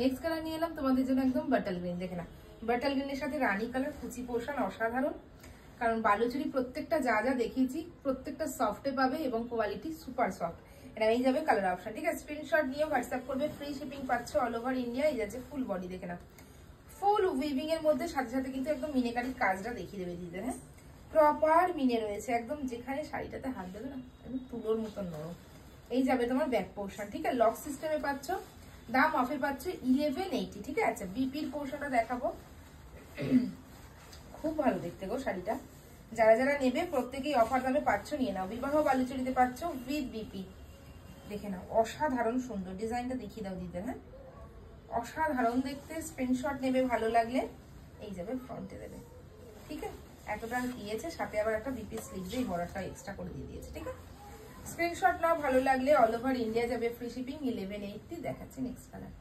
Next colour নিয়ে এলাম তোমাদের জন্য একদম বাটাল গ্রিন। দেখে না, বাটাল গ্রিনের সাথে রানী কালার, কুচি পোর্শন অসাধারণ। কারণ বালুচুরি প্রত্যেকটা যা যা দেখিয়েছি প্রত্যেকটা সফটে পাবে এবং কোয়ালিটি সুপার সফট। এটা এই যাবে কালার অপশন, ঠিক আছে? স্ক্রিনশট নিয়ে হোয়াটসঅ্যাপ করবে, ফ্রি শিপিং পাচ্ছ অল ওভার ইন্ডিয়া। এই যাচ্ছে ফুল বডি, দেখে না, ফুল উইভিং এর মধ্যে সাথে সাথে কিন্তু একদম মিনেকারির কাজটা দেখিয়ে দেবে দিদি। হ্যাঁ, প্রপার মিনে রয়েছে একদম, যেখানে শাড়িটাতে হাত দেবে না একদম তুলোর মতন নরম। এই যাবে তোমার ব্যাক পোর্শন, ঠিক আছে? লক সিস্টেমে পাচ্ছ, দাম অফে পাচ্ছ 1180, ঠিক আছে? বিপির পোর্শনটা দেখাবো, খুব ভালো দেখতে গো শাড়িটা। যারা যারা নেবে প্রত্যেকেই অফার দামে পাচ্ছ, নিয়ে নাও। বিবাহ বালুচুরিতে পাচ্ছ উইথ বিপি, দেখে নাও অসাধারণ সুন্দর। ডিজাইনটা দেখিয়ে দাও দিতে। হ্যাঁ, অসাধারণ দেখতে। স্ক্রিনশট নেবে ভালো লাগলে, এই যাবে ফ্রন্টে দেবে, ঠিক আছে? এতটা দিয়েছে, সাথে আবার একটা বিপি স্লিভস এই বর্ডারটা এক্সট্রা করে দিয়ে দিয়েছে, ঠিক আছে? স্ক্রিনশট নাও ভালো লাগলে, অল ওভার ইন্ডিয়া যাবে ফ্রি শিপিং 1180। দেখাচ্ছি নেক্সট কালার।